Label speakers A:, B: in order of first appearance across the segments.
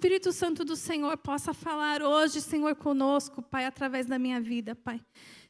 A: Espírito Santo do Senhor possa falar hoje, Senhor, conosco, Pai, através da minha vida, Pai.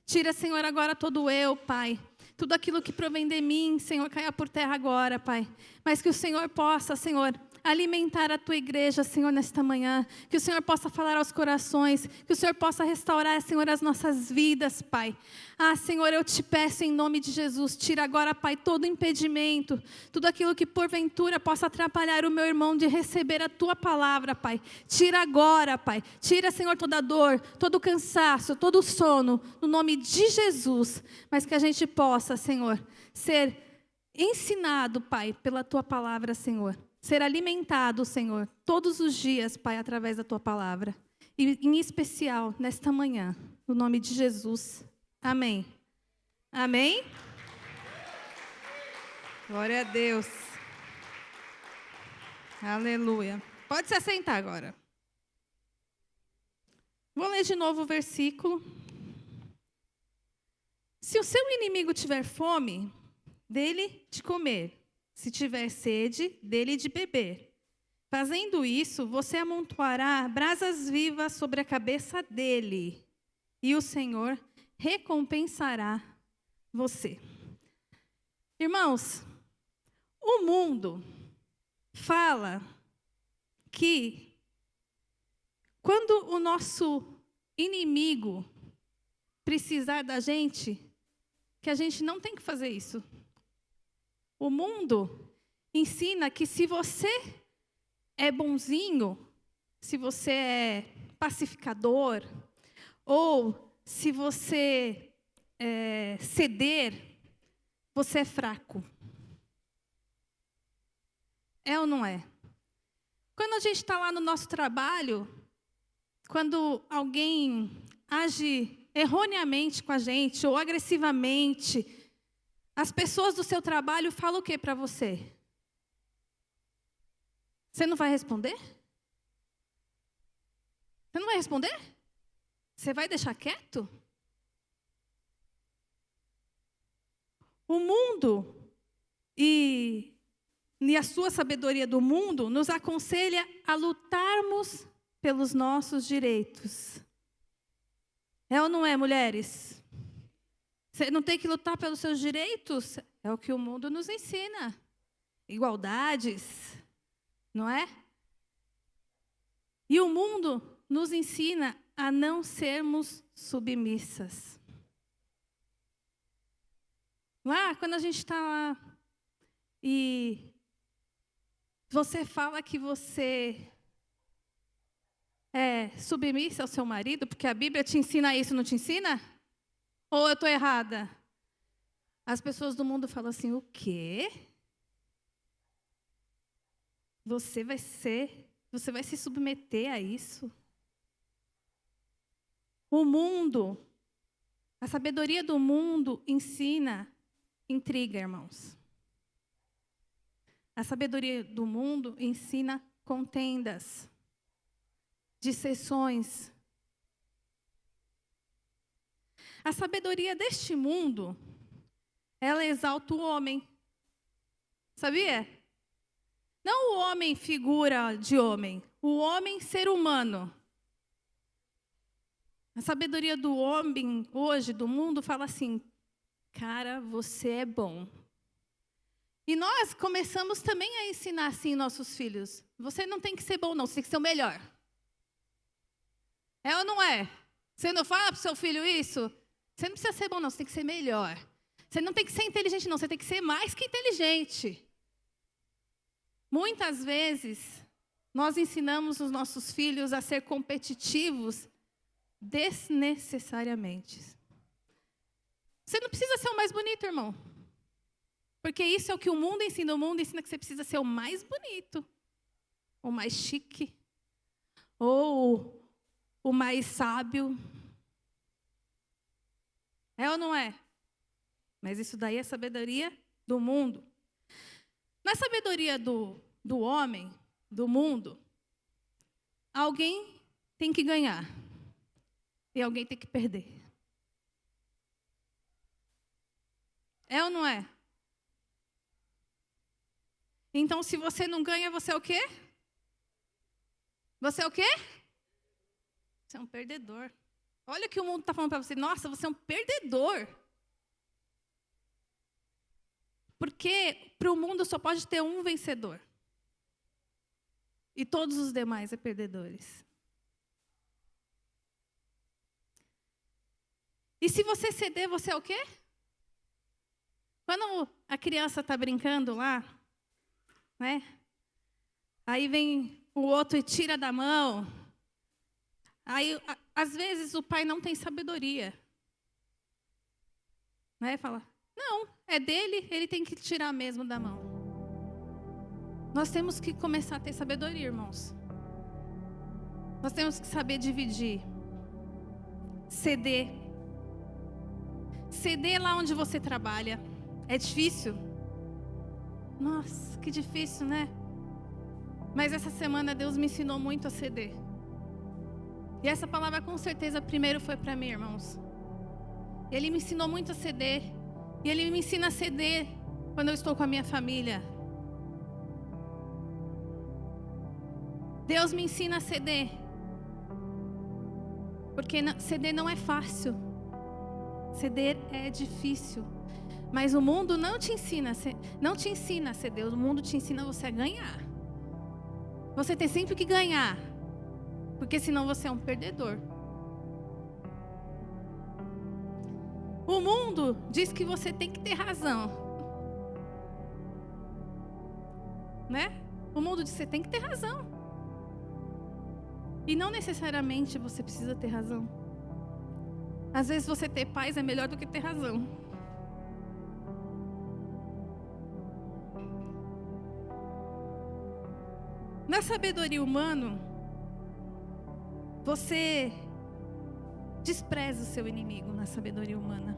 A: Tira, Senhor, agora todo eu, Pai. Tudo aquilo que provém de mim, Senhor, caia por terra agora, Pai. Mas que o Senhor possa, Senhor, alimentar a Tua igreja, Senhor, nesta manhã. Que o Senhor possa falar aos corações. Que o Senhor possa restaurar, Senhor, as nossas vidas, Pai. Ah, Senhor, eu te peço em nome de Jesus, tira agora, Pai, todo impedimento, tudo aquilo que porventura possa atrapalhar o meu irmão de receber a Tua palavra, Pai. Tira agora, Pai. Tira, Senhor, toda dor, todo cansaço, todo sono, no nome de Jesus. Mas que a gente possa, Senhor, ser ensinado, Pai, pela Tua palavra, Senhor. Ser alimentado, Senhor, todos os dias, Pai, através da Tua palavra. E em especial, nesta manhã, no nome de Jesus. Amém. Amém? Glória a Deus. Aleluia. Pode se assentar agora. Vou ler de novo o versículo. Se o seu inimigo tiver fome, dele de comer. Se tiver sede, dele de beber. Fazendo isso, você amontoará brasas vivas sobre a cabeça dele. E o Senhor recompensará você. Irmãos, o mundo fala que quando o nosso inimigo precisar da gente, que a gente não tem que fazer isso. O mundo ensina que se você é bonzinho, se você é pacificador, ou se você ceder, você é fraco. É ou não é? Quando a gente está lá no nosso trabalho, quando alguém age erroneamente com a gente, ou agressivamente, as pessoas do seu trabalho falam o que para você? Você não vai responder? Você não vai responder? Você vai deixar quieto? O mundo e a sua sabedoria do mundo nos aconselha a lutarmos pelos nossos direitos. É ou não é, mulheres? Você não tem que lutar pelos seus direitos? É o que o mundo nos ensina. Igualdades, não é? E o mundo nos ensina a não sermos submissas. Lá, quando a gente está lá e você fala que você é submissa ao seu marido, porque a Bíblia te ensina isso, não te ensina? Ou eu estou errada? As pessoas do mundo falam assim, o quê? Você vai se submeter a isso? O mundo, a sabedoria do mundo ensina intriga, irmãos. A sabedoria do mundo ensina contendas, dissensões. A sabedoria deste mundo, ela exalta o homem. Sabia? Não o homem figura de homem, o homem ser humano. A sabedoria do homem hoje, do mundo, fala assim, cara, você é bom. E nós começamos também a ensinar assim nossos filhos. Você não tem que ser bom, não, você tem que ser o melhor. É ou não é? Você não fala para o seu filho isso? Você não precisa ser bom, não, você tem que ser melhor. Você não tem que ser inteligente, não, você tem que ser mais que inteligente. Muitas vezes, nós ensinamos os nossos filhos a ser competitivos desnecessariamente. Você não precisa ser o mais bonito, irmão. Porque isso é o que o mundo ensina. O mundo ensina que você precisa ser o mais bonito, o mais chique, ou o mais sábio. É ou não é? Mas isso daí é sabedoria do mundo. Na sabedoria do homem, do mundo, alguém tem que ganhar e alguém tem que perder. É ou não é? Então, se você não ganha, você é o quê? Você é o quê? Você é um perdedor. Olha o que o mundo está falando para você. Nossa, você é um perdedor. Porque para o mundo só pode ter um vencedor. E todos os demais é perdedores. E se você ceder, você é o quê? Quando a criança está brincando lá, né? Aí vem o outro e tira da mão. Aí, às vezes, o pai não tem sabedoria. Né? Fala, não, é dele, ele tem que tirar mesmo da mão. Nós temos que começar a ter sabedoria, irmãos. Nós temos que saber dividir. Ceder. Ceder lá onde você trabalha. É difícil? Nossa, que difícil, né? Mas essa semana Deus me ensinou muito a ceder. E essa palavra com certeza primeiro foi para mim, irmãos. Ele me ensinou muito a ceder. E Ele me ensina a ceder quando eu estou com a minha família. Deus me ensina a ceder. Porque ceder não é fácil. Ceder é difícil. Mas o mundo não te ensina a ceder. O mundo te ensina você a ganhar. Você tem sempre que ganhar. Porque senão você é um perdedor. O mundo diz que você tem que ter razão. Né? O mundo diz que você tem que ter razão. E não necessariamente você precisa ter razão. Às vezes você ter paz é melhor do que ter razão. Na sabedoria humana, você despreza o seu inimigo na sabedoria humana.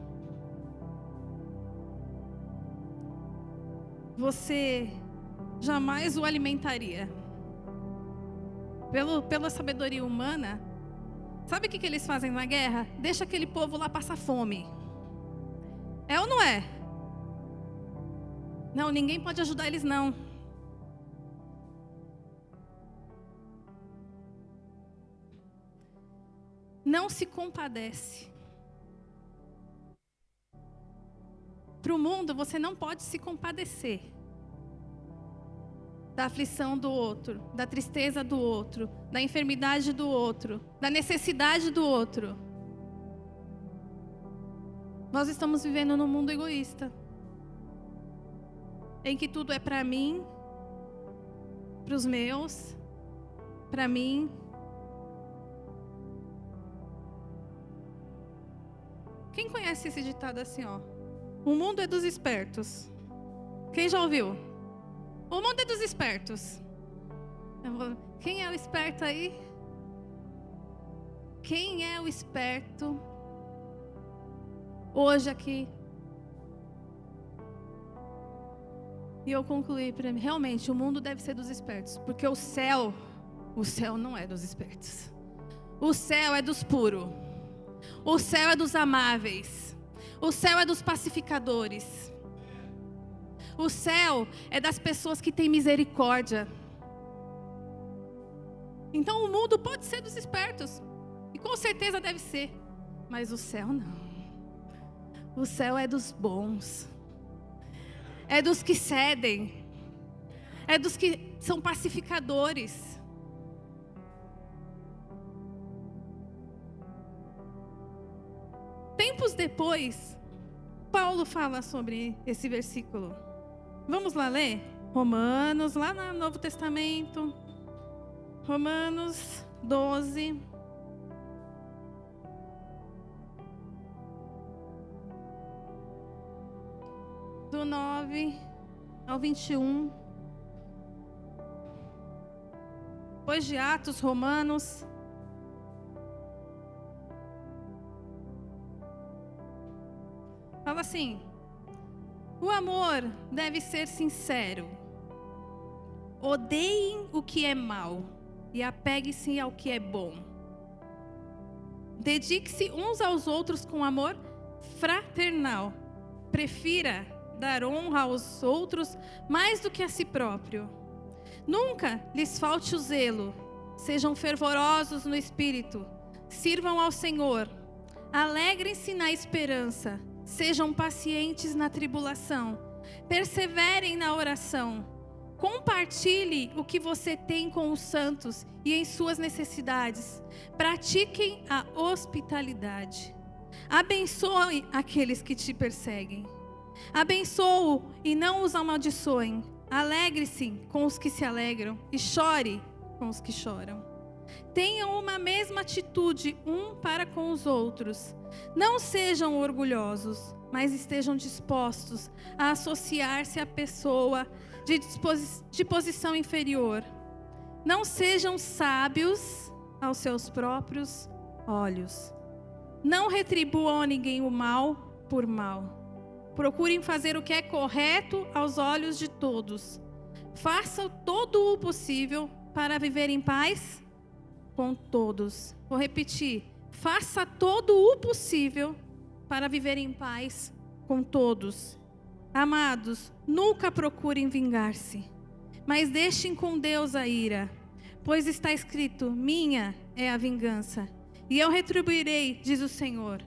A: Você jamais o alimentaria. Pela sabedoria humana, sabe o que eles fazem na guerra? Deixa aquele povo lá passar fome. É ou não é? Não, ninguém pode ajudar eles não. Não se compadece. Para o mundo, você não pode se compadecer da aflição do outro, da tristeza do outro, da enfermidade do outro, da necessidade do outro. Nós estamos vivendo num mundo egoísta, em que tudo é para mim, para os meus, para mim. Quem conhece esse ditado assim, ó? O mundo é dos espertos. Quem já ouviu? O mundo é dos espertos. Quem é o esperto aí? Quem é o esperto hoje aqui? E eu concluí para mim, realmente, o mundo deve ser dos espertos, porque o céu não é dos espertos. O céu é dos puros. O céu é dos amáveis. O céu é dos pacificadores. O céu é das pessoas que têm misericórdia. Então o mundo pode ser dos espertos. E com certeza deve ser. Mas o céu não. O céu é dos bons. É dos que cedem. É dos que são pacificadores. Tempos depois, Paulo fala sobre esse versículo. Vamos lá ler? Romanos, lá no Novo Testamento. Romanos 12. Do 9 ao 21. Depois de Atos, Romanos. Fala assim: o amor deve ser sincero. Odeiem o que é mal e apegue-se ao que é bom. Dedique-se uns aos outros com amor fraternal. Prefira dar honra aos outros mais do que a si próprio. Nunca lhes falte o zelo. Sejam fervorosos no espírito. Sirvam ao Senhor. Alegrem-se na esperança. Sejam pacientes na tribulação. Perseverem na oração. Compartilhe o que você tem com os santos e em suas necessidades. Pratiquem a hospitalidade. Abençoe aqueles que te perseguem. Abençoe e não os amaldiçoem. Alegre-se com os que se alegram e chore com os que choram. Tenham uma mesma atitude um para com os outros. Não sejam orgulhosos, mas estejam dispostos a associar-se à pessoa de posição inferior. Não sejam sábios aos seus próprios olhos. Não retribuam a ninguém o mal por mal. Procurem fazer o que é correto aos olhos de todos. Façam todo o possível para viver em paz com todos. Vou repetir. Faça todo o possível para viver em paz com todos. Amados, nunca procurem vingar-se, mas deixem com Deus a ira, pois está escrito: minha é a vingança, e eu retribuirei, diz o Senhor.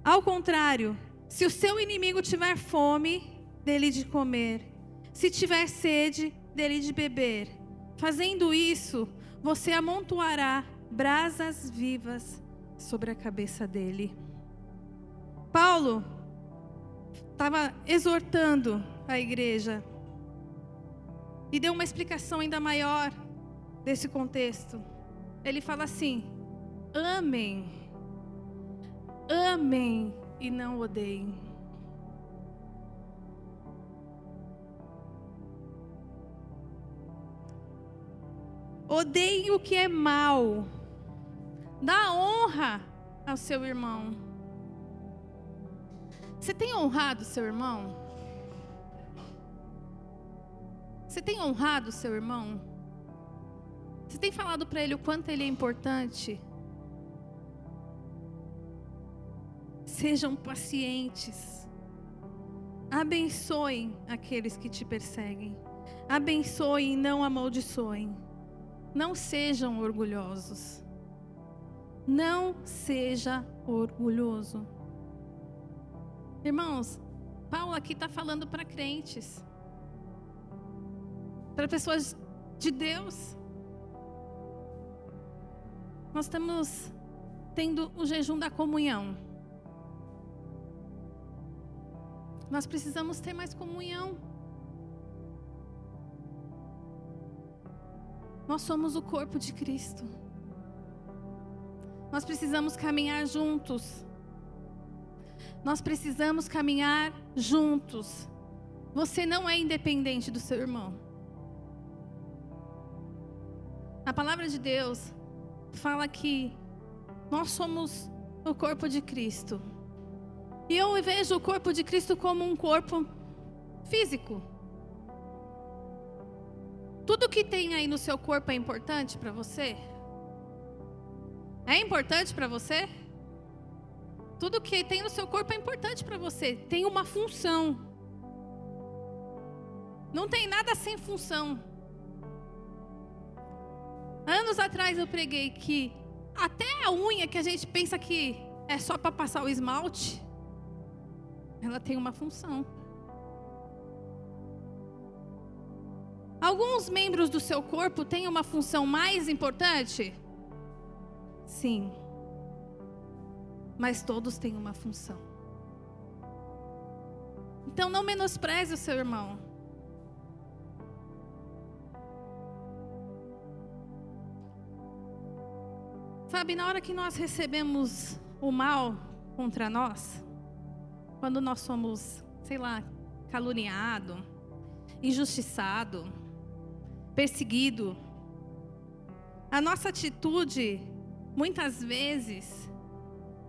A: Ao contrário, se o seu inimigo tiver fome, dê-lhe de comer. Se tiver sede, dê-lhe de beber. Fazendo isso, você amontoará brasas vivas sobre a cabeça dele. Paulo estava exortando a igreja e deu uma explicação ainda maior desse contexto. Ele fala assim: amem, amem e não odeiem. Odeiem o que é mal. Dá honra ao seu irmão. Você tem honrado seu irmão? Você tem honrado seu irmão? Você tem falado para ele o quanto ele é importante? Sejam pacientes. Abençoem aqueles que te perseguem. Abençoem e não amaldiçoem. Não sejam orgulhosos. Não seja orgulhoso. Irmãos, Paulo aqui está falando para crentes, para pessoas de Deus. Nós estamos tendo o jejum da comunhão. Nós precisamos ter mais comunhão. Nós somos o corpo de Cristo. Nós precisamos caminhar juntos. Nós precisamos caminhar juntos. Você não é independente do seu irmão. A palavra de Deus fala que nós somos o corpo de Cristo. E eu vejo o corpo de Cristo como um corpo físico. Tudo que tem aí no seu corpo é importante para você? É importante para você? Tudo que tem no seu corpo é importante para você. Tem uma função. Não tem nada sem função. Anos atrás eu preguei que até a unha que a gente pensa que é só para passar o esmalte, ela tem uma função. Alguns membros do seu corpo têm uma função mais importante? Sim. Mas todos têm uma função. Então não menospreze o seu irmão. Sabe, na hora que nós recebemos o mal contra nós, quando nós somos, caluniado, injustiçado, perseguido, a nossa atitude, muitas vezes,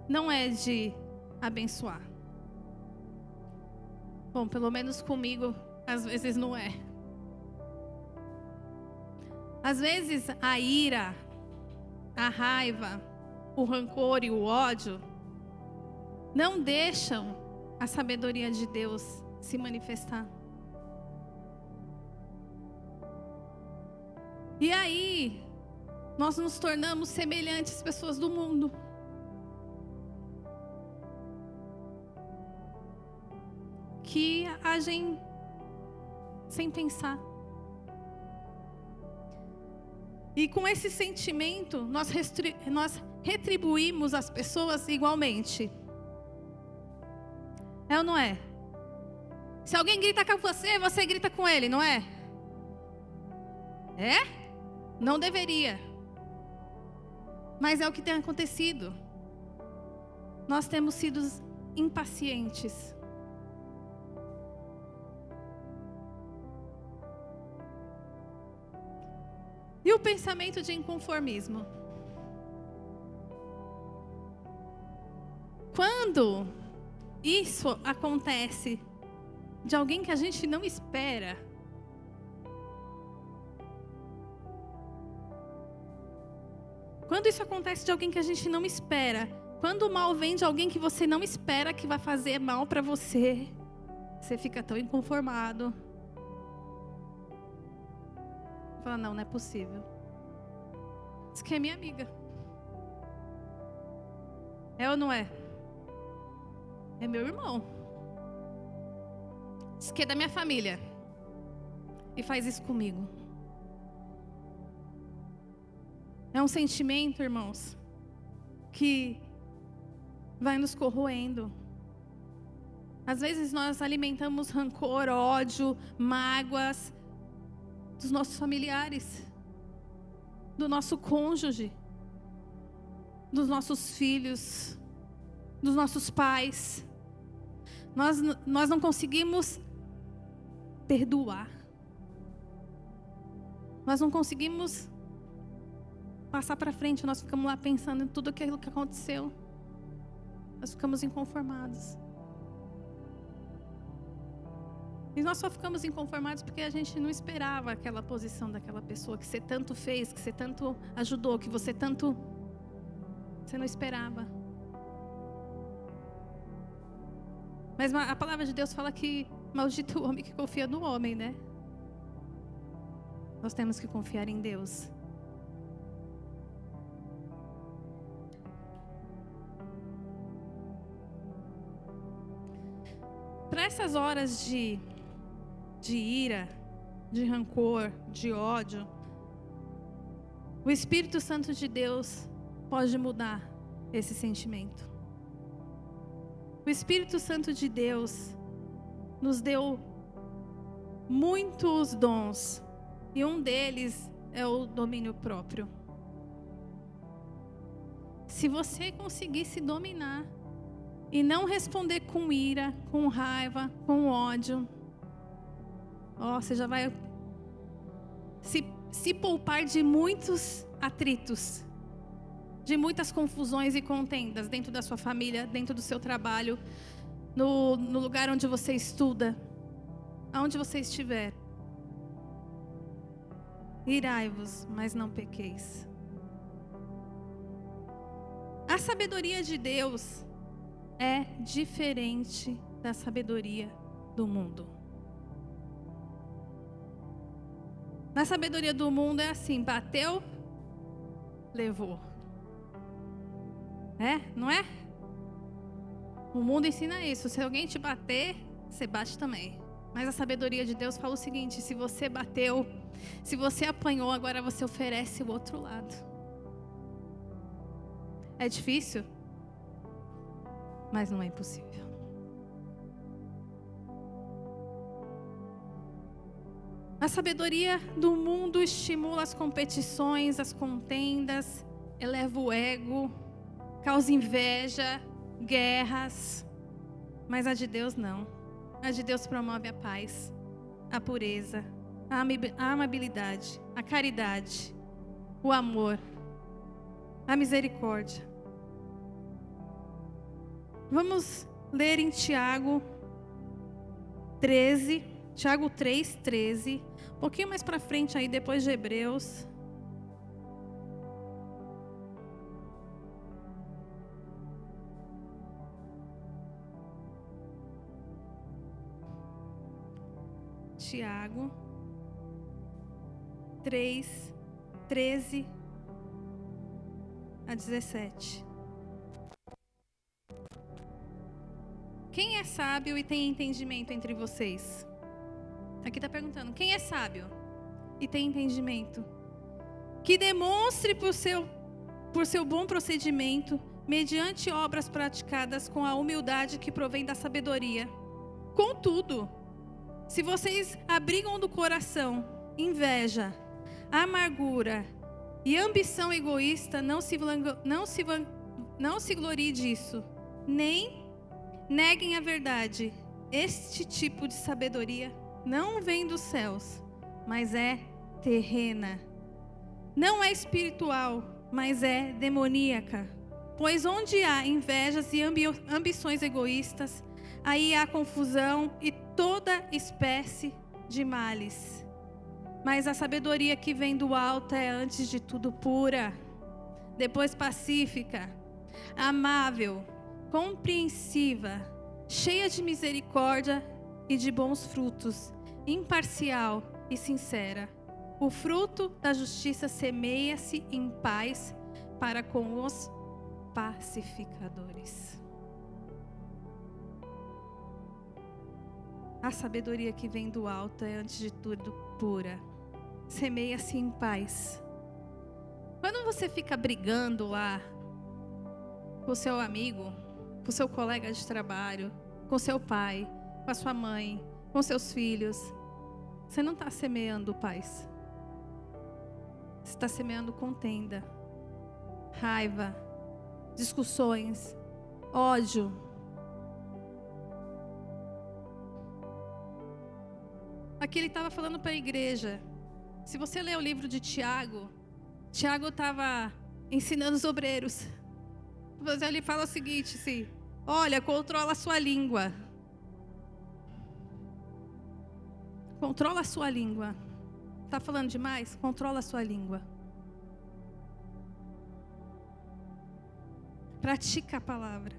A: não é de abençoar. Bom, pelo menos comigo, às vezes não é. Às vezes a ira, a raiva, o rancor e o ódio não deixam a sabedoria de Deus se manifestar. E aí, nós nos tornamos semelhantes às pessoas do mundo. Que agem sem pensar. E com esse sentimento, nós retribuímos as pessoas igualmente. É ou não é? Se alguém grita com você, você grita com ele, não é? É? Não deveria. Mas é o que tem acontecido. Nós temos sido impacientes. E o pensamento de inconformismo? Quando isso acontece de alguém que a gente não espera, quando isso acontece de alguém que a gente não espera, quando o mal vem de alguém que você não espera que vai fazer mal para você, você fica tão inconformado. Fala, não é possível. Isso que é minha amiga. É ou não é? É meu irmão. Isso que é da minha família. E faz isso comigo. É um sentimento, irmãos, que vai nos corroendo. Às vezes nós alimentamos rancor, ódio, mágoas dos nossos familiares, do nosso cônjuge, dos nossos filhos, dos nossos pais. Nós não conseguimos perdoar. Nós não conseguimos passar para frente. Nós ficamos lá pensando em tudo aquilo que aconteceu. Nós ficamos inconformados. E nós só ficamos inconformados porque a gente não esperava aquela posição daquela pessoa que você tanto fez, que você tanto ajudou, que você tanto... Você não esperava. Mas a palavra de Deus fala que maldito o homem que confia no homem, né? Nós temos que confiar em Deus. Para essas horas de ira, de rancor, de ódio, o Espírito Santo de Deus pode mudar esse sentimento. O Espírito Santo de Deus nos deu muitos dons, e um deles é o domínio próprio. Se você conseguir se dominar e não responder com ira, com raiva, com ódio, você já vai se poupar de muitos atritos, de muitas confusões e contendas dentro da sua família, dentro do seu trabalho, no lugar onde você estuda, aonde você estiver. Irai-vos, mas não pequeis. A sabedoria de Deus é diferente da sabedoria do mundo. Na sabedoria do mundo é assim, bateu, levou. Não é? O mundo ensina isso, se alguém te bater, você bate também. Mas a sabedoria de Deus fala o seguinte, se você bateu, se você apanhou, agora você oferece o outro lado. É difícil? Mas não é impossível. A sabedoria do mundo estimula as competições, as contendas, eleva o ego, causa inveja, guerras. Mas a de Deus não. A de Deus promove a paz, a pureza, a amabilidade, a caridade, o amor, a misericórdia. Vamos ler em Tiago 13, Tiago 3:13, um pouquinho mais para frente aí, depois de Hebreus. Tiago 3:13 a 17. Quem é sábio e tem entendimento entre vocês? Aqui está perguntando, quem é sábio e tem entendimento? Que demonstre por seu bom procedimento, mediante obras praticadas com a humildade que provém da sabedoria. Contudo, se vocês abrigam do coração inveja, amargura e ambição egoísta, não se glorie disso, nem neguem a verdade. Este tipo de sabedoria não vem dos céus, mas é terrena. Não é espiritual, mas é demoníaca. Pois onde há invejas e ambições egoístas, aí há confusão e toda espécie de males. Mas a sabedoria que vem do alto é antes de tudo pura, depois pacífica, amável, compreensiva, cheia de misericórdia e de bons frutos, imparcial e sincera. O fruto da justiça semeia-se em paz para com os pacificadores. A sabedoria que vem do alto é antes de tudo pura. Semeia-se em paz. Quando você fica brigando lá com o seu amigo, com o seu colega de trabalho, com seu pai, com a sua mãe, com seus filhos, você não está semeando paz. Você está semeando contenda, raiva, discussões, ódio. Aqui ele estava falando para a igreja. Se você ler o livro de Tiago, Tiago estava ensinando os obreiros. Ele fala o seguinte, assim, olha, controla a sua língua. Controla a sua língua. Está falando demais? Controla a sua língua. Pratica a palavra.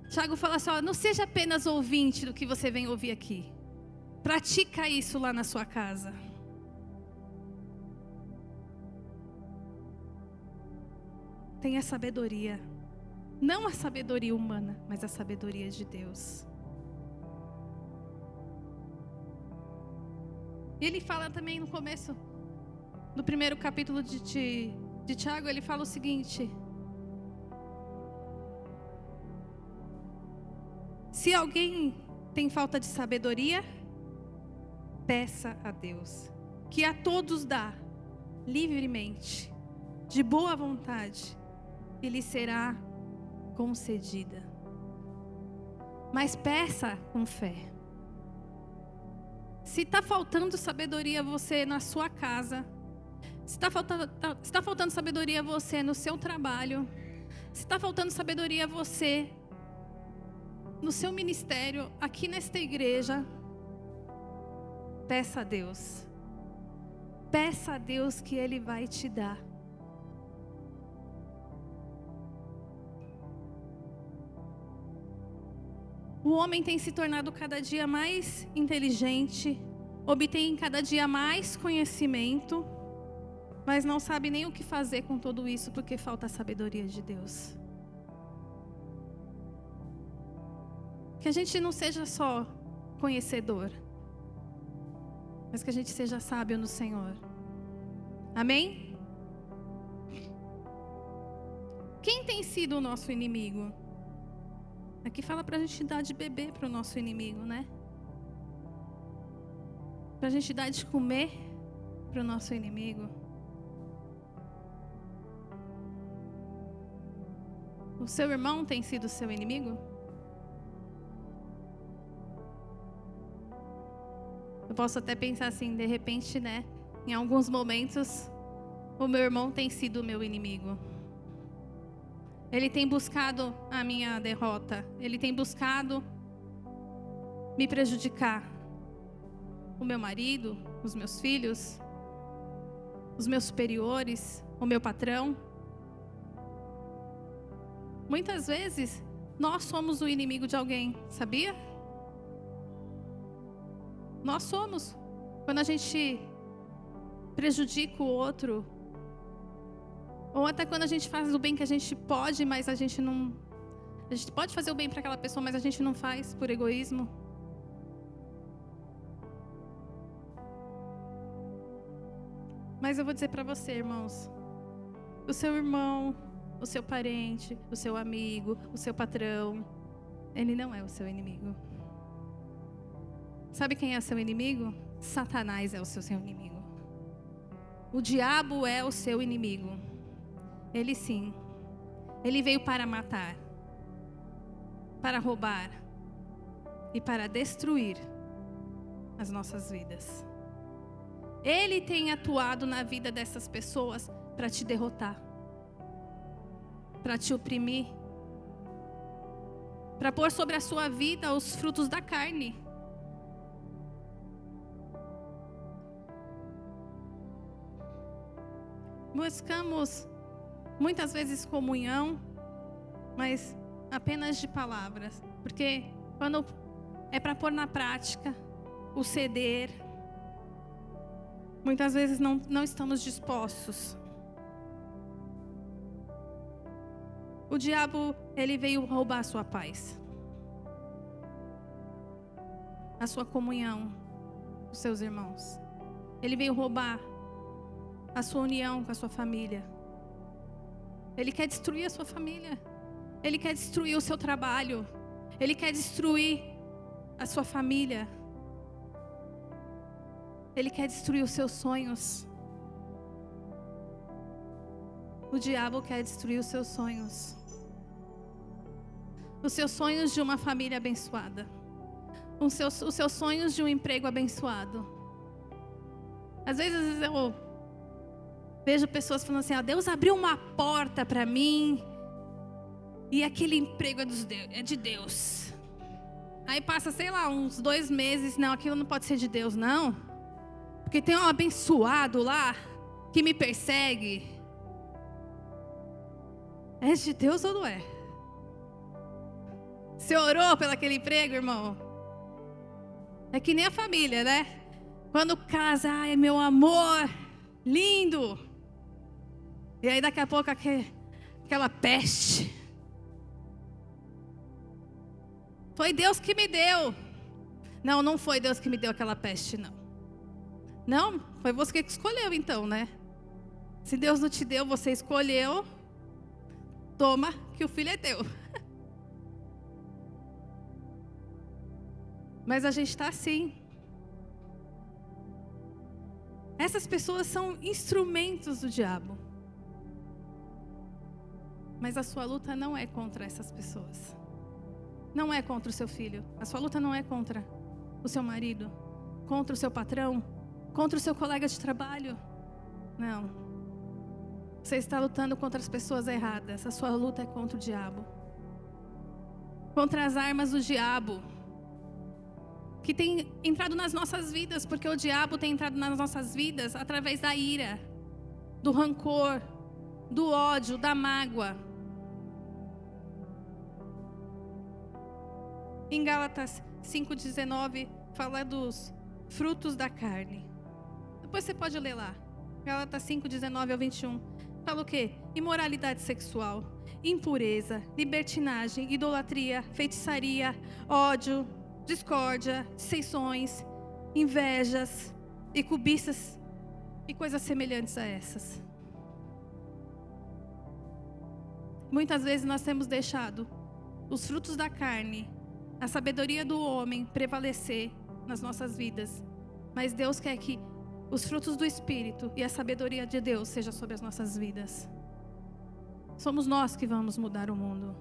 A: Tiago fala assim, ó, não seja apenas ouvinte do que você vem ouvir aqui. Pratica isso lá na sua casa. Tenha sabedoria. Não a sabedoria humana, mas a sabedoria de Deus. E ele fala também no começo, no primeiro capítulo de Tiago, ele fala o seguinte: se alguém tem falta de sabedoria, peça a Deus, que a todos dá, livremente, de boa vontade, e lhe será concedida. Mas peça com fé. Se está faltando sabedoria a você na sua casa, se está faltando sabedoria a você no seu trabalho, se está faltando sabedoria a você no seu ministério, aqui nesta igreja, peça a Deus. Peça a Deus que Ele vai te dar. O homem tem se tornado cada dia mais inteligente, obtém cada dia mais conhecimento, mas não sabe nem o que fazer com tudo isso porque falta a sabedoria de Deus. Que a gente não seja só conhecedor, mas que a gente seja sábio no Senhor. Amém? Quem tem sido o nosso inimigo? Aqui fala para a gente dar de beber para o nosso inimigo, né? Para a gente dar de comer para o nosso inimigo. O seu irmão tem sido seu inimigo? Eu posso até pensar assim, de repente, né? Em alguns momentos, o meu irmão tem sido o meu inimigo. Ele tem buscado a minha derrota. Ele tem buscado me prejudicar. O meu marido, os meus filhos, os meus superiores, o meu patrão. Muitas vezes, nós somos o inimigo de alguém, sabia? Nós somos. Quando a gente prejudica o outro, Ou até quando a gente faz o bem que a gente pode, mas a gente não... A gente pode fazer o bem para aquela pessoa, mas a gente não faz por egoísmo. Mas eu vou dizer para você, irmãos. O seu irmão, o seu parente, o seu amigo, o seu patrão, ele não é o seu inimigo. Sabe quem é o seu inimigo? Satanás é o seu inimigo. O diabo é o seu inimigo. Ele sim. Ele veio para matar, para roubar e para destruir as nossas vidas. Ele tem atuado na vida dessas pessoas para te derrotar, para te oprimir, para pôr sobre a sua vida os frutos da carne. Buscamos muitas vezes comunhão, mas apenas de palavras, porque quando é para pôr na prática o ceder, muitas vezes não estamos dispostos. O diabo, ele veio roubar a sua paz, a sua comunhão com os seus irmãos. Ele veio roubar a sua união com a sua família. Ele quer destruir a sua família. Ele quer destruir o seu trabalho. Ele quer destruir a sua família. Ele quer destruir os seus sonhos. O diabo quer destruir os seus sonhos. Os seus sonhos de uma família abençoada. Os seus sonhos de um emprego abençoado. Às vezes eu vejo pessoas falando assim: Deus abriu uma porta para mim e aquele emprego é de Deus. Aí passa, sei lá, uns 2 meses. Não, aquilo não pode ser de Deus, não. Porque tem um abençoado lá que me persegue. É de Deus ou não é? Você orou pelo aquele emprego, irmão? É que nem a família, né? Quando casa, ai, meu amor, lindo. E aí daqui a pouco aquela peste. Foi Deus que me deu. Não, não foi Deus que me deu aquela peste, não. Não, foi você que escolheu então, né? Se Deus não te deu, você escolheu. Toma, que o filho é teu. Mas a gente está assim. Essas pessoas são instrumentos do diabo. Mas a sua luta não é contra essas pessoas. Não é contra o seu filho. A sua luta não é contra o seu marido, contra o seu patrão, contra o seu colega de trabalho. Não. Você está lutando contra as pessoas erradas. A sua luta é contra o diabo. Contra as armas do diabo, que tem entrado nas nossas vidas, porque o diabo tem entrado nas nossas vidas através da ira, do rancor, do ódio, da mágoa. Em Gálatas 5,19 fala dos frutos da carne. Depois você pode ler lá. Gálatas 5,19 ao 21. Fala o quê? Imoralidade sexual, impureza, libertinagem, idolatria, feitiçaria, ódio, discórdia, dissensões, invejas e cobiças e coisas semelhantes a essas. Muitas vezes nós temos deixado os frutos da carne, a sabedoria do homem prevalecer nas nossas vidas. Mas Deus quer que os frutos do Espírito e a sabedoria de Deus seja sobre as nossas vidas. Somos nós que vamos mudar o mundo.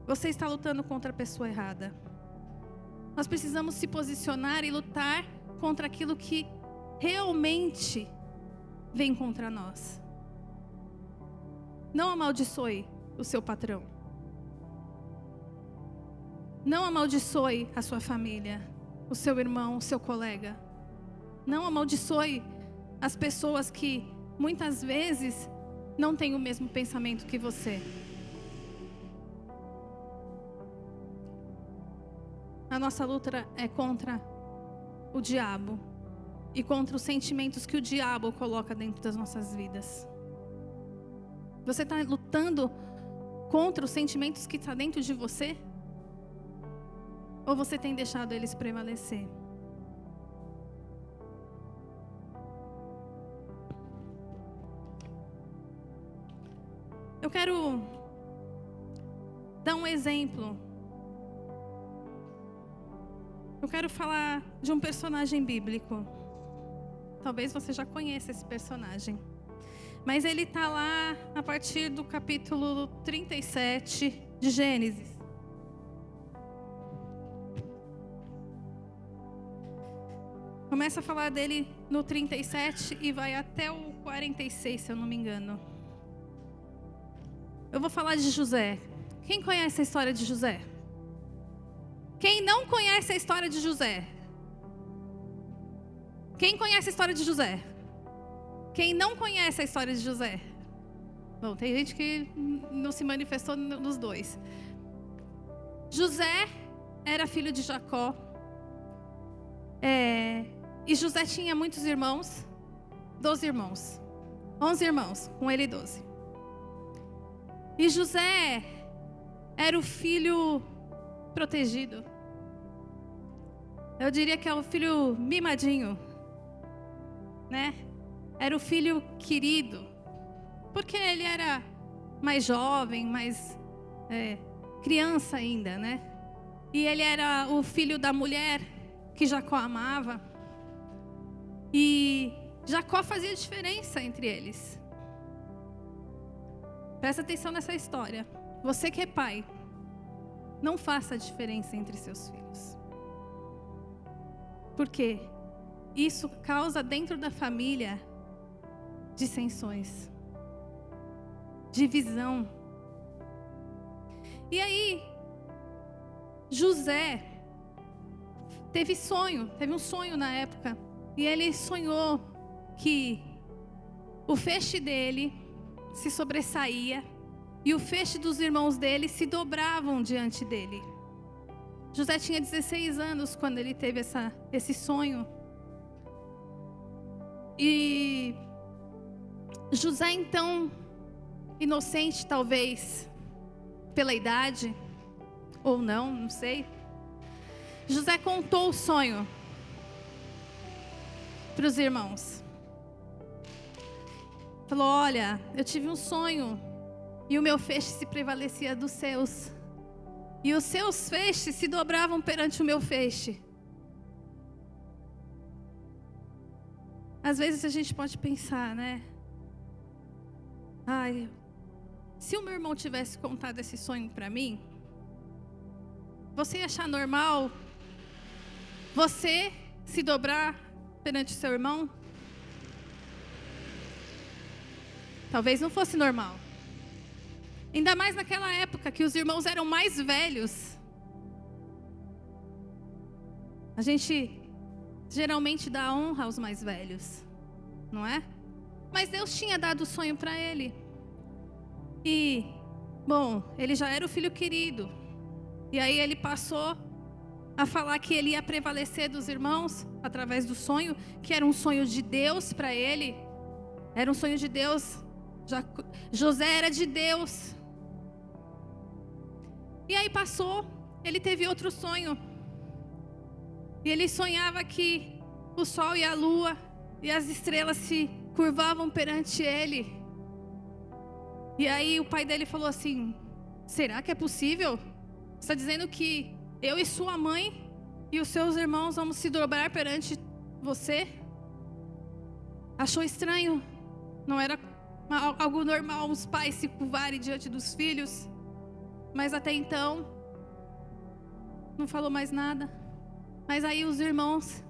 A: Você está lutando contra a pessoa errada. Nós precisamos se posicionar e lutar contra aquilo que realmente vem contra nós. Não amaldiçoe o seu patrão. Não amaldiçoe a sua família, o seu irmão, o seu colega. Não amaldiçoe as pessoas que muitas vezes não têm o mesmo pensamento que você. A nossa luta é contra o diabo. e contra os sentimentos que o diabo coloca dentro das nossas vidas? Você está lutando contra os sentimentos que estão dentro de você? Ou você tem deixado eles prevalecer? Eu quero dar um exemplo. Eu quero falar de um personagem bíblico. Talvez você já conheça esse personagem. Mas ele está lá a partir do capítulo 37 de Gênesis. Começa a falar dele no 37 e vai até o 46, se eu não me engano. Eu vou falar de José. Quem conhece a história de José? Quem não conhece a história de José? Quem conhece a história de José? Quem não conhece a história de José? Bom, tem gente que não se manifestou nos dois. José era filho de Jacó. E José tinha muitos irmãos. 12 irmãos. 11 irmãos, com ele 12. E José era o filho protegido. Eu diria que é o filho mimadinho, né? Era o filho querido, porque ele era mais jovem, mais criança ainda, né? E ele era o filho da mulher que Jacó amava. E Jacó fazia diferença entre eles. Presta atenção nessa história. Você que é pai, não faça a diferença entre seus filhos. Porque isso causa dentro da família dissensões, divisão. E aí, José teve um sonho na época. E ele sonhou que o feixe dele se sobressaía e o feixe dos irmãos dele se dobravam diante dele. José tinha 16 anos quando ele teve esse sonho. E José, então, inocente talvez, pela idade, ou não sei. José contou o sonho para os irmãos. Falou: olha, eu tive um sonho e o meu feixe se prevalecia dos seus. E os seus feixes se dobravam perante o meu feixe. Às vezes a gente pode pensar, né? Ai, se o meu irmão tivesse contado esse sonho para mim, você ia achar normal você se dobrar perante o seu irmão? Talvez não fosse normal. Ainda mais naquela época que os irmãos eram mais velhos. A gente geralmente dá honra aos mais velhos, não é? Mas Deus tinha dado o sonho para ele. E, bom, ele já era o filho querido. E aí ele passou a falar que ele ia prevalecer dos irmãos através do sonho, que era um sonho de Deus para ele. Era um sonho de Deus. José era de Deus. E aí passou, ele teve outro sonho. E ele sonhava que o sol e a lua e as estrelas se curvavam perante ele. E aí o pai dele falou assim: será que é possível? Você está dizendo que eu e sua mãe e os seus irmãos vamos se dobrar perante você? Achou estranho? Não era algo normal os pais se curvarem diante dos filhos? Mas até então não falou mais nada. Mas aí os irmãos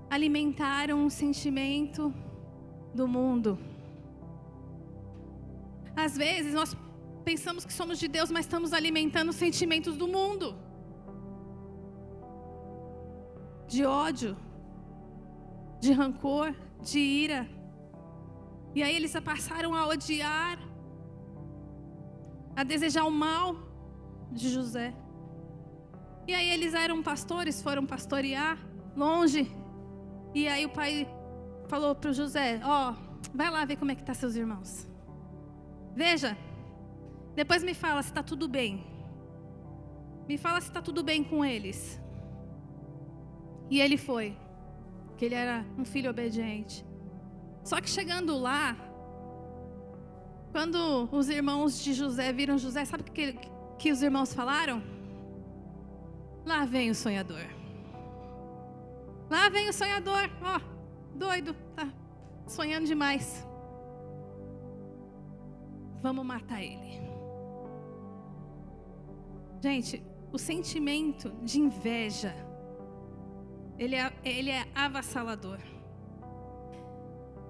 A: alimentaram o sentimento do mundo. Às vezes nós pensamos que somos de Deus, mas estamos alimentando os sentimentos do mundo. De ódio, de rancor, de ira. E aí eles passaram a odiar, a desejar o mal de José. E aí eles eram pastores, foram pastorear longe. E aí o pai falou para o José, vai lá ver como é que estão seus irmãos. Veja, depois me fala se está tudo bem. Me fala se está tudo bem com eles. E ele foi, porque ele era um filho obediente. Só que chegando lá, quando os irmãos de José viram José, sabe o que os irmãos falaram? Lá vem o sonhador. Lá vem o sonhador, doido, tá sonhando demais. Vamos matar ele. Gente, o sentimento de inveja, ele é avassalador.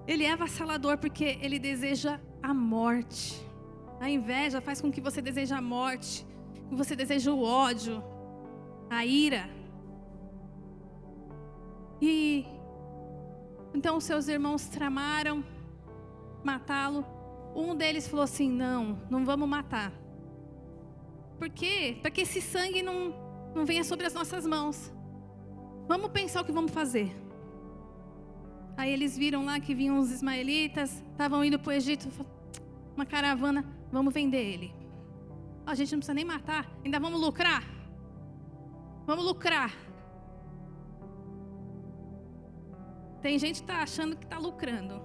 A: Ele é avassalador porque ele deseja a morte. A inveja faz com que você deseje a morte, que você deseje o ódio, a ira. E então os seus irmãos tramaram matá-lo. Um deles falou assim, não vamos matar. Por quê? Para que esse sangue não venha sobre as nossas mãos. Vamos pensar o que vamos fazer. Aí eles viram lá que vinham os ismaelitas, estavam indo para o Egito, uma caravana, vamos vender ele. A gente não precisa nem matar, ainda vamos lucrar. Vamos lucrar. Tem gente que está achando que está lucrando.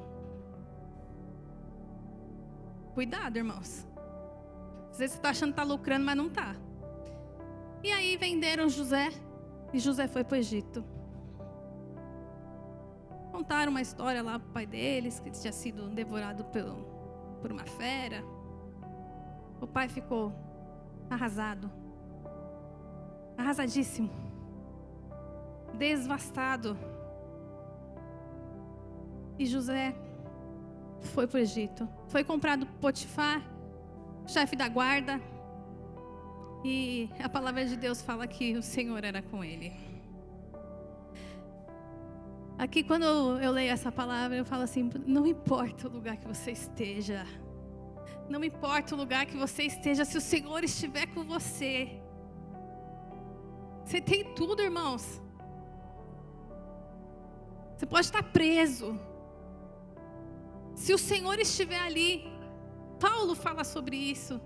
A: Cuidado, irmãos. Às vezes você está achando que está lucrando, mas não está. E aí venderam José, e José foi para o Egito. Contaram uma história lá para o pai deles, que tinha sido devorado por uma fera. O pai ficou arrasado. Arrasadíssimo. Devastado. E José foi para o Egito. Foi comprado por Potifar, chefe da guarda. E a palavra de Deus fala que o Senhor era com ele. Aqui, quando eu leio essa palavra, eu falo assim, não importa o lugar que você esteja. Não importa o lugar que você esteja, se o Senhor estiver com você. Você tem tudo, irmãos. Você pode estar preso. Se o Senhor estiver ali, Paulo fala sobre isso.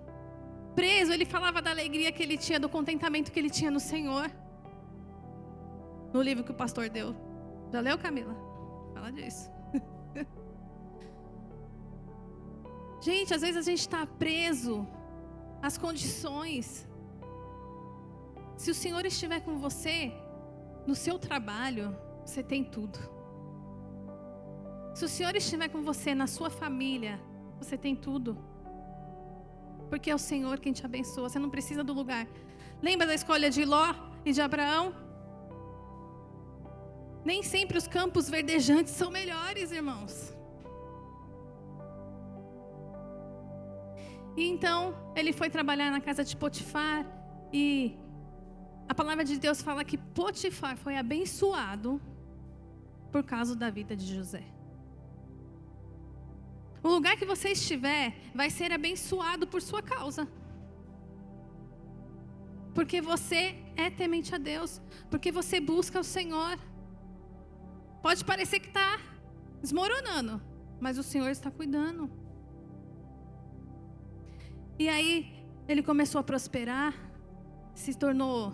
A: Preso, ele falava da alegria que ele tinha, do contentamento que ele tinha no Senhor. No livro que o pastor deu. Já leu, Camila? Fala disso. Gente, às vezes a gente está preso às condições. Se o Senhor estiver com você, no seu trabalho, você tem tudo. Se o Senhor estiver com você na sua família, você tem tudo. Porque é o Senhor quem te abençoa, você não precisa do lugar. Lembra da escolha de Ló e de Abraão? Nem sempre os campos verdejantes são melhores, irmãos. E então, ele foi trabalhar na casa de Potifar. E a palavra de Deus fala que Potifar foi abençoado por causa da vida de José. O lugar que você estiver vai ser abençoado por sua causa. Porque você é temente a Deus. Porque você busca o Senhor. Pode parecer que está desmoronando, mas o Senhor está cuidando. E aí, ele começou a prosperar, se tornou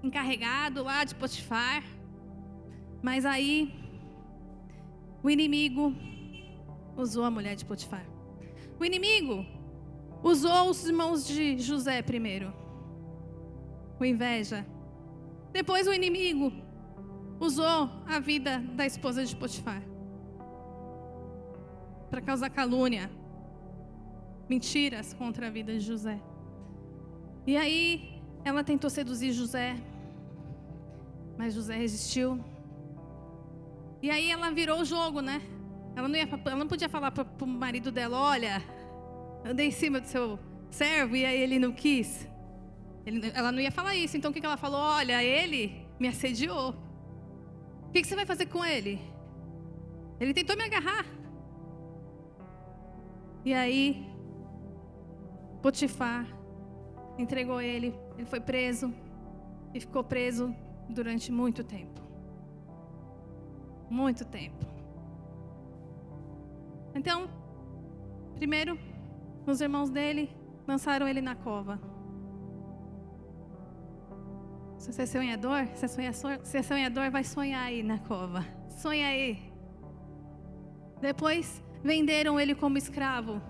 A: encarregado lá de Potifar. Mas aí, o inimigo usou a mulher de Potifar. O inimigo usou os irmãos de José primeiro. Com inveja. Depois o inimigo usou a vida da esposa de Potifar para causar calúnia, mentiras contra a vida de José. E aí ela tentou seduzir José, mas José resistiu. E aí ela virou o jogo, né? Ela não podia falar para o marido dela, olha, andei em cima do seu servo e aí ele não quis. Ela não ia falar isso, então o que ela falou? Olha, ele me assediou. O que você vai fazer com ele? Ele tentou me agarrar. E aí, Potifar entregou ele. Ele foi preso. E ficou preso durante muito tempo. Muito tempo. Então, primeiro, os irmãos dele lançaram ele na cova. Se você é sonhador, se é sonhador, vai sonhar aí na cova. Sonha aí. Depois, venderam ele como escravo.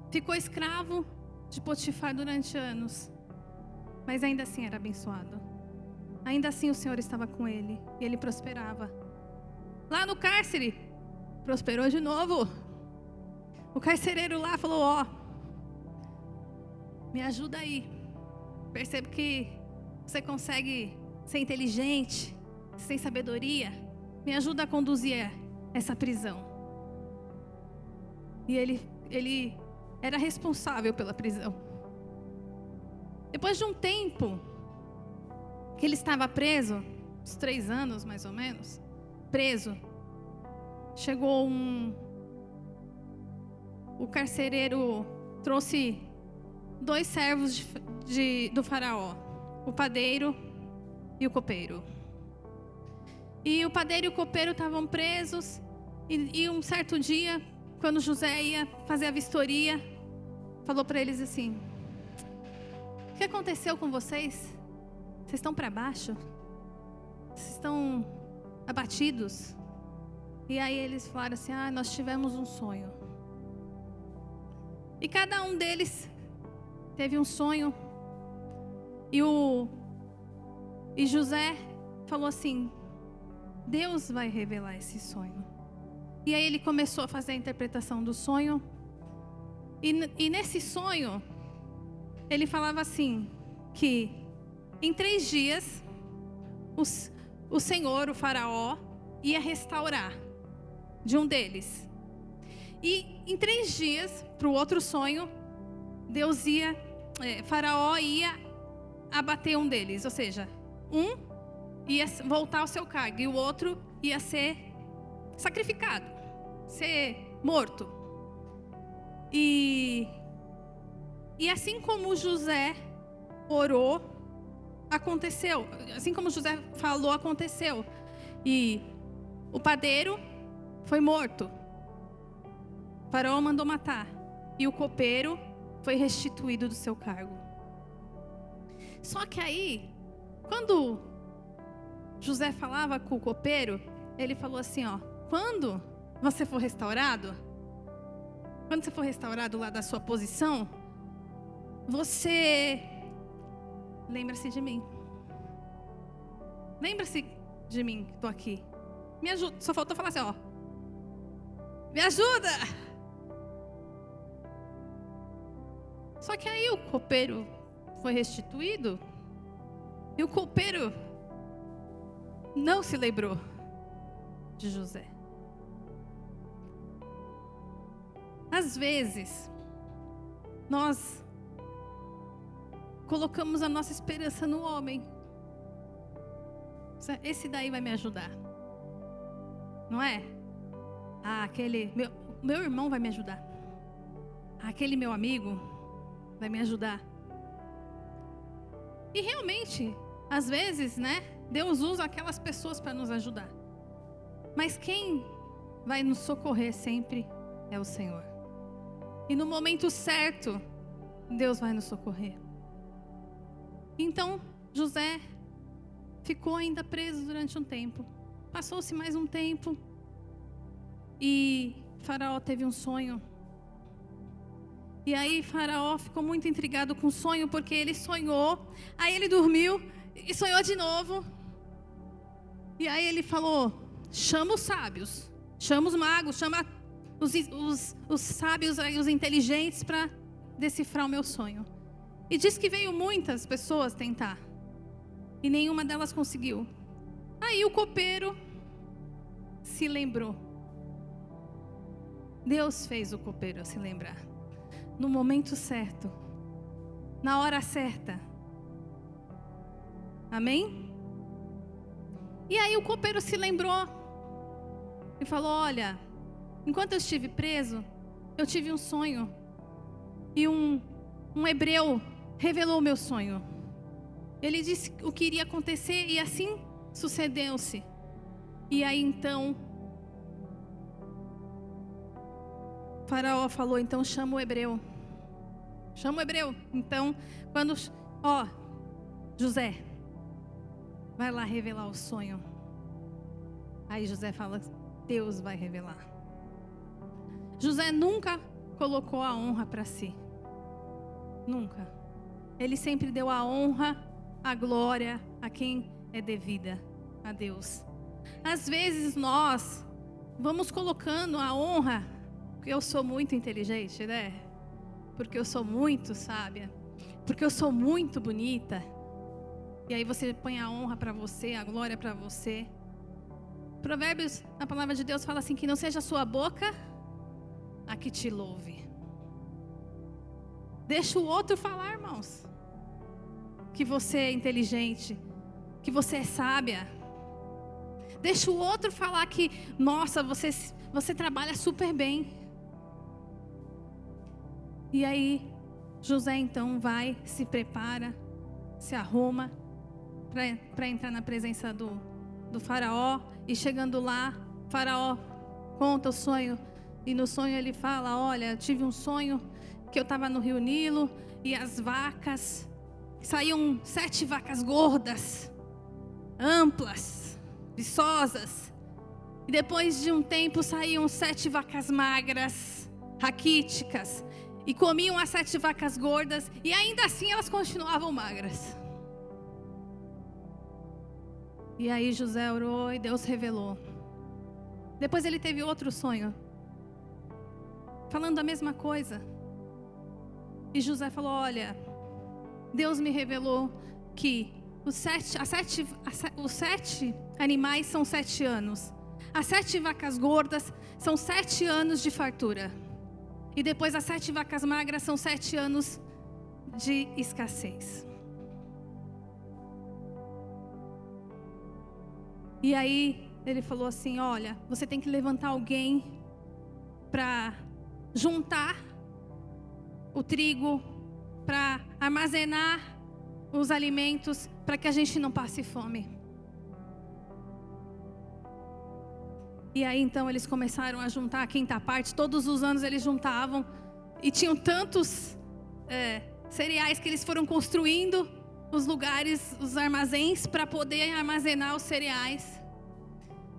A: Ficou escravo de Potifar durante anos. Mas ainda assim era abençoado. Ainda assim o Senhor estava com ele. E ele prosperava. Lá no cárcere, prosperou de novo. O carcereiro lá falou, ó, me ajuda aí. Percebo que você consegue ser inteligente, você tem sabedoria. Me ajuda a conduzir essa prisão. E ele era responsável pela prisão. Depois de um tempo que ele estava preso, uns 3 anos mais ou menos, preso, chegou o carcereiro trouxe 2 servos do faraó, o padeiro e o copeiro. E o padeiro e o copeiro estavam presos, e um certo dia, quando José ia fazer a vistoria, falou para eles assim: o que aconteceu com vocês? Vocês estão para baixo? Vocês estão abatidos? E aí eles falaram assim: nós tivemos um sonho. E cada um deles teve um sonho. E José falou assim: Deus vai revelar esse sonho. E aí ele começou a fazer a interpretação do sonho. E nesse sonho, ele falava assim, que em 3 dias, o Senhor, o faraó, ia restaurar de um deles. E em 3 dias, para o outro sonho, faraó ia abater um deles. Ou seja, um ia voltar ao seu cargo e o outro ia ser sacrificado, ser morto. E assim como José orou, aconteceu. Assim como José falou, aconteceu. E o padeiro foi morto. O faraó mandou matar. E o copeiro foi restituído do seu cargo. Só que aí, quando José falava com o copeiro, ele falou assim, quando você for restaurado, quando você for restaurado lá da sua posição, você lembra-se de mim. Lembra-se de mim, estou aqui. Me ajuda. Só faltou falar assim, me ajuda. Só que aí o copeiro foi restituído e o copeiro não se lembrou de José. Às vezes, nós colocamos a nossa esperança no homem. Esse daí vai me ajudar. Não é? Aquele meu irmão vai me ajudar. Aquele meu amigo vai me ajudar. E realmente, às vezes, Deus usa aquelas pessoas para nos ajudar. Mas quem vai nos socorrer sempre é o Senhor. E no momento certo, Deus vai nos socorrer. Então, José ficou ainda preso durante um tempo. Passou-se mais um tempo e Faraó teve um sonho. E aí Faraó ficou muito intrigado com o sonho, porque ele sonhou, aí ele dormiu e sonhou de novo. E aí ele falou: chama os sábios, chama os magos, chama os sábios, os inteligentes para decifrar o meu sonho. E diz que veio muitas pessoas tentar e nenhuma delas conseguiu. Aí o copeiro se lembrou. Deus fez o copeiro se lembrar. No momento certo, na hora certa. Amém? E aí o copeiro se lembrou e falou: olha, enquanto eu estive preso, eu tive um sonho. E um hebreu revelou o meu sonho. Ele disse o que iria acontecer e assim sucedeu-se. E aí então Faraó falou, então chama o hebreu. Chama o hebreu. Então, José, vai lá revelar o sonho. Aí José fala, Deus vai revelar. José nunca colocou a honra para si. Nunca. Ele sempre deu a honra, a glória a quem é devida, a Deus. Às vezes nós vamos colocando a honra, porque eu sou muito inteligente, né? Porque eu sou muito sábia, porque eu sou muito bonita. E aí você põe a honra para você, a glória para você. Provérbios, na palavra de Deus, fala assim, que não seja a sua boca a que te louve. Deixa o outro falar, irmãos, que você é inteligente, que você é sábia. Deixa o outro falar que, nossa, você trabalha super bem. E aí, José então vai, se prepara, se arruma para entrar na presença do faraó. E chegando lá, o faraó conta o sonho. E no sonho ele fala, olha, tive um sonho que eu estava no rio Nilo e as vacas, saíam 7 vacas gordas, amplas, viçosas. E depois de um tempo saíam 7 vacas magras, raquíticas, e comiam as 7 vacas gordas, e ainda assim elas continuavam magras. E aí José orou e Deus revelou. Depois ele teve outro sonho, falando a mesma coisa. E José falou, olha, Deus me revelou que os 7 animais são 7 anos. As 7 vacas gordas são 7 anos de fartura. E depois as 7 vacas magras são 7 anos de escassez. E aí ele falou assim, olha, você tem que levantar alguém para juntar o trigo, para armazenar os alimentos, para que a gente não passe fome. E aí então eles começaram a juntar a quinta parte. Todos os anos eles juntavam. E tinham tantos cereais que eles foram construindo os lugares, os armazéns, para poder armazenar os cereais.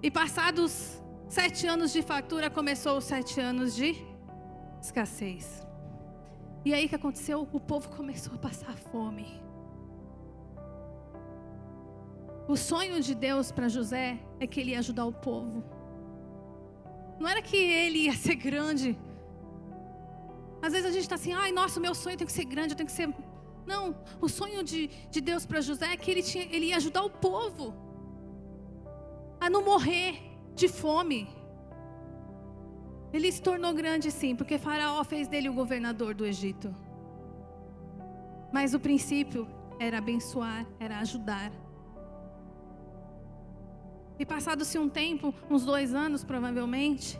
A: E passados 7 anos de fartura, começou os 7 anos de escassez. E aí o que aconteceu? O povo começou a passar fome. O sonho de Deus para José é que ele ia ajudar o povo. Não era que ele ia ser grande. Às vezes a gente está assim, ai, nossa, o meu sonho tem que ser grande, eu tenho que ser... Não, o sonho de Deus para José é que ele ia ajudar o povo a não morrer de fome. Ele se tornou grande sim, porque Faraó fez dele o governador do Egito. Mas o princípio era abençoar, era ajudar. E passado-se um tempo, uns 2 anos provavelmente,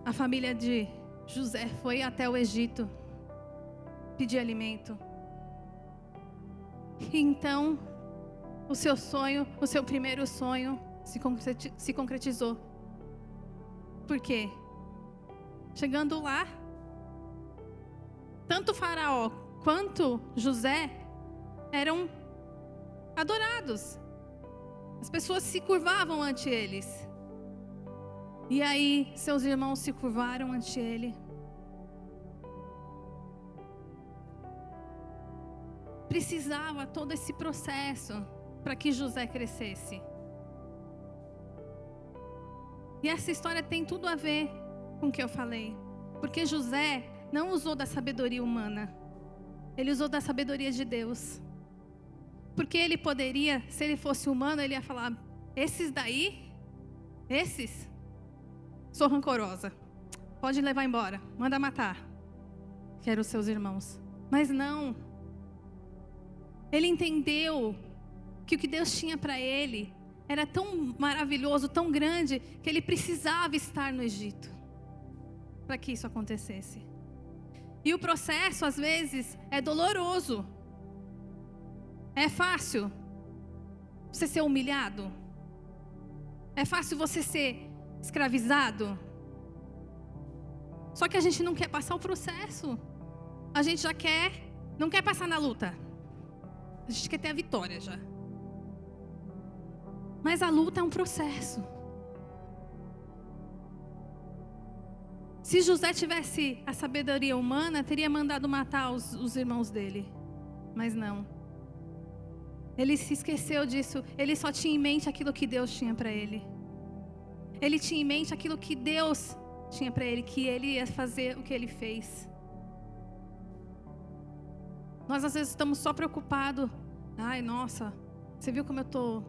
A: a família de José foi até o Egito pedir alimento. E então, o seu sonho, o seu primeiro sonho se concretizou. Por quê? Chegando lá, tanto Faraó quanto José eram adorados. As pessoas se curvavam ante eles. E aí, seus irmãos se curvaram ante ele. Precisava todo esse processo para que José crescesse. E essa história tem tudo a ver com o que eu falei. Porque José não usou da sabedoria humana. Ele usou da sabedoria de Deus. Porque ele poderia, se ele fosse humano, ele ia falar, esses daí, sou rancorosa. Pode levar embora, manda matar. Quero os seus irmãos. Mas não. Ele entendeu que o que Deus tinha para ele era tão maravilhoso, tão grande, que ele precisava estar no Egito para que isso acontecesse. E o processo, às vezes, é doloroso. É fácil você ser humilhado? É fácil você ser escravizado? Só que a gente não quer passar o processo. A gente já não quer passar na luta. A gente quer ter a vitória já. Mas a luta é um processo. Se José tivesse a sabedoria humana, teria mandado matar os irmãos dele. Mas não. Ele se esqueceu disso. Ele só tinha em mente aquilo que Deus tinha para ele. Ele tinha em mente aquilo que Deus tinha para ele, que ele ia fazer o que ele fez. Nós às vezes estamos só preocupados. Ai, nossa, você viu como eu tô?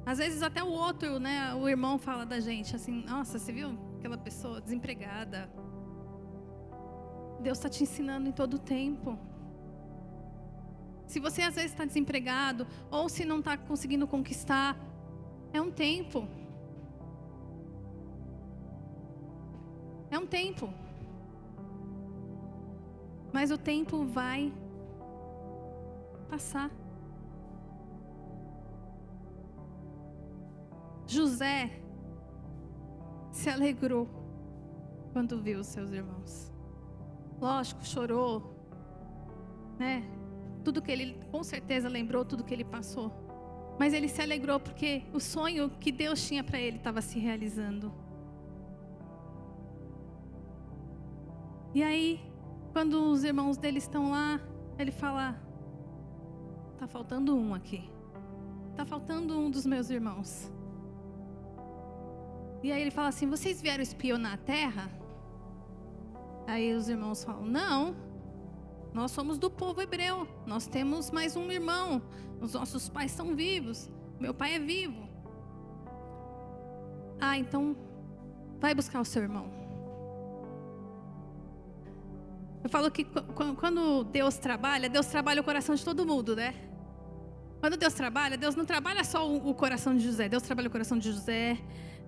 A: Às vezes até o outro, né, o irmão fala da gente assim, nossa, você viu aquela pessoa desempregada? Deus está te ensinando em todo o tempo. Se você às vezes está desempregado, ou se não está conseguindo conquistar, é um tempo. É um tempo. Mas o tempo vai passar. José se alegrou quando viu os seus irmãos. Lógico, chorou, né? Tudo que ele, com certeza, lembrou tudo que ele passou. Mas ele se alegrou porque o sonho que Deus tinha para ele estava se realizando. E aí, quando os irmãos dele estão lá, ele fala: tá faltando um aqui. Tá faltando um dos meus irmãos. E aí ele fala assim: vocês vieram espionar a terra? Aí os irmãos falam: não, nós somos do povo hebreu. Nós temos mais um irmão. Os nossos pais são vivos. Meu pai é vivo. Ah, então vai buscar o seu irmão. Eu falo que quando Deus trabalha o coração de todo mundo, né? Quando Deus trabalha, Deus não trabalha só o coração de José. Deus trabalha o coração de José.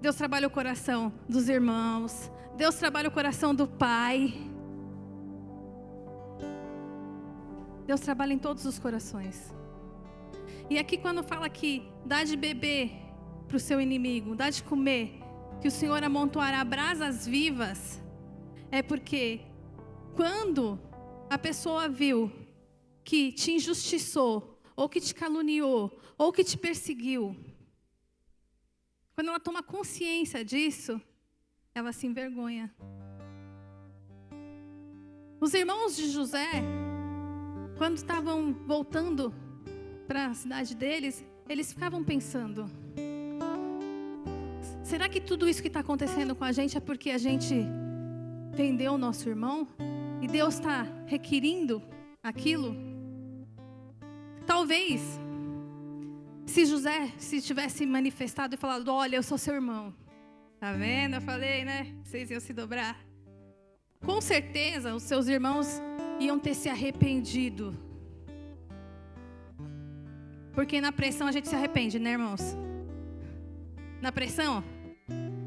A: Deus trabalha o coração dos irmãos. Deus trabalha o coração do pai. Deus trabalha em todos os corações. E aqui quando fala que dá de beber para o seu inimigo, dá de comer, que o Senhor amontoará brasas vivas, é porque quando a pessoa viu que te injustiçou, ou que te caluniou, ou que te perseguiu, quando ela toma consciência disso, ela se envergonha. Os irmãos de José, quando estavam voltando para a cidade deles, eles ficavam pensando: será que tudo isso que está acontecendo com a gente é porque a gente vendeu o nosso irmão? E Deus está requerindo aquilo? Talvez, se José se tivesse manifestado e falado: olha, eu sou seu irmão. Tá vendo? Eu falei, né? Vocês iam se dobrar. Com certeza, os seus irmãos iam ter se arrependido. Porque na pressão a gente se arrepende, né, irmãos? Na pressão,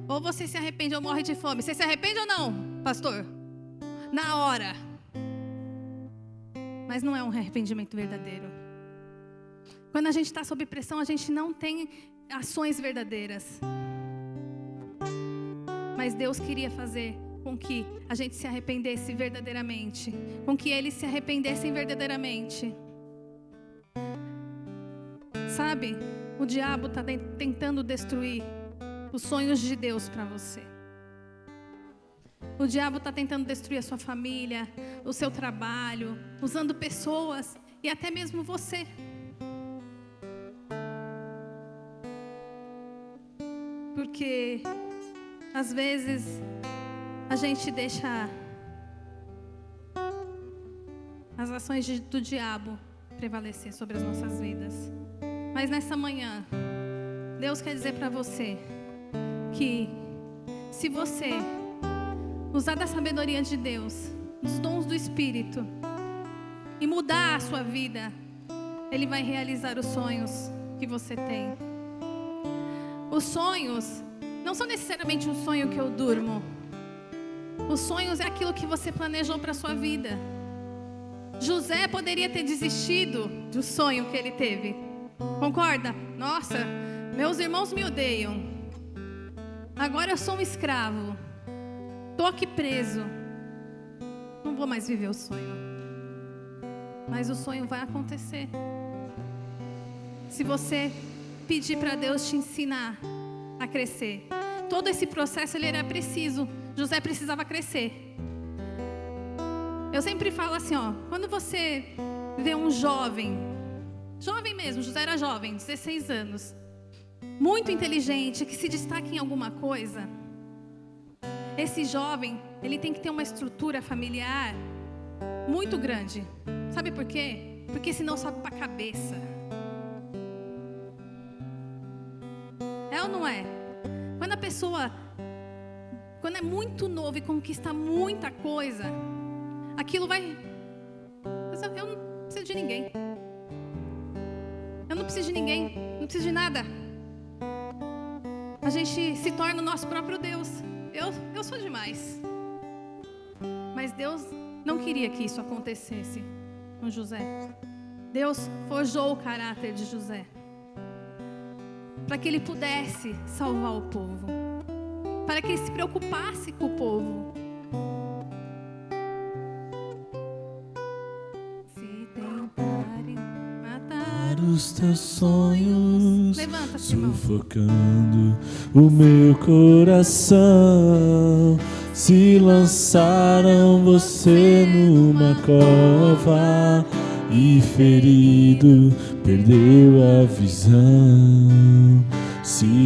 A: ou você se arrepende ou morre de fome. Você se arrepende ou não, pastor? Na hora. Mas não é um arrependimento verdadeiro. Quando a gente está sob pressão, a gente não tem ações verdadeiras. Mas Deus queria fazer com que a gente se arrependesse verdadeiramente. Com que eles se arrependessem verdadeiramente. Sabe, o diabo está tentando destruir os sonhos de Deus para você. O diabo está tentando destruir a sua família, o seu trabalho, usando pessoas e até mesmo você. Porque às vezes a gente deixa as ações do diabo prevalecer sobre as nossas vidas. Mas nessa manhã, Deus quer dizer para você que se você usar da sabedoria de Deus, dos dons do Espírito, e mudar a sua vida, Ele vai realizar os sonhos que você tem. Os sonhos não são necessariamente um sonho que eu durmo. Os sonhos é aquilo que você planejou para a sua vida. José poderia ter desistido do sonho que ele teve. Concorda? Nossa, meus irmãos me odeiam. Agora eu sou um escravo. tô aqui preso, não vou mais viver o sonho. Mas o sonho vai acontecer. Se você pedir para Deus te ensinar a crescer. Todo esse processo ele era preciso. José precisava crescer. Eu sempre falo assim, ó, quando você vê um jovem mesmo, José era jovem, 16 anos, muito inteligente, que se destaca em alguma coisa, esse jovem, ele tem que ter uma estrutura familiar muito grande. Sabe por quê? Porque senão sobe para a cabeça. É ou não é? Quando é muito novo e conquista muita coisa, aquilo vai... Eu não preciso de ninguém. Eu não preciso de ninguém, não preciso de nada. A gente se torna o nosso próprio Deus. Eu sou demais. Mas Deus não queria que isso acontecesse com José. Deus forjou o caráter de José para que ele pudesse salvar o povo, para que ele se preocupasse com o povo. Se tentarem matar
B: os teus sonhos,
A: levanta-se, irmão,
B: sufocando o meu coração, se lançaram você numa cova e ferido perdeu a visão. Se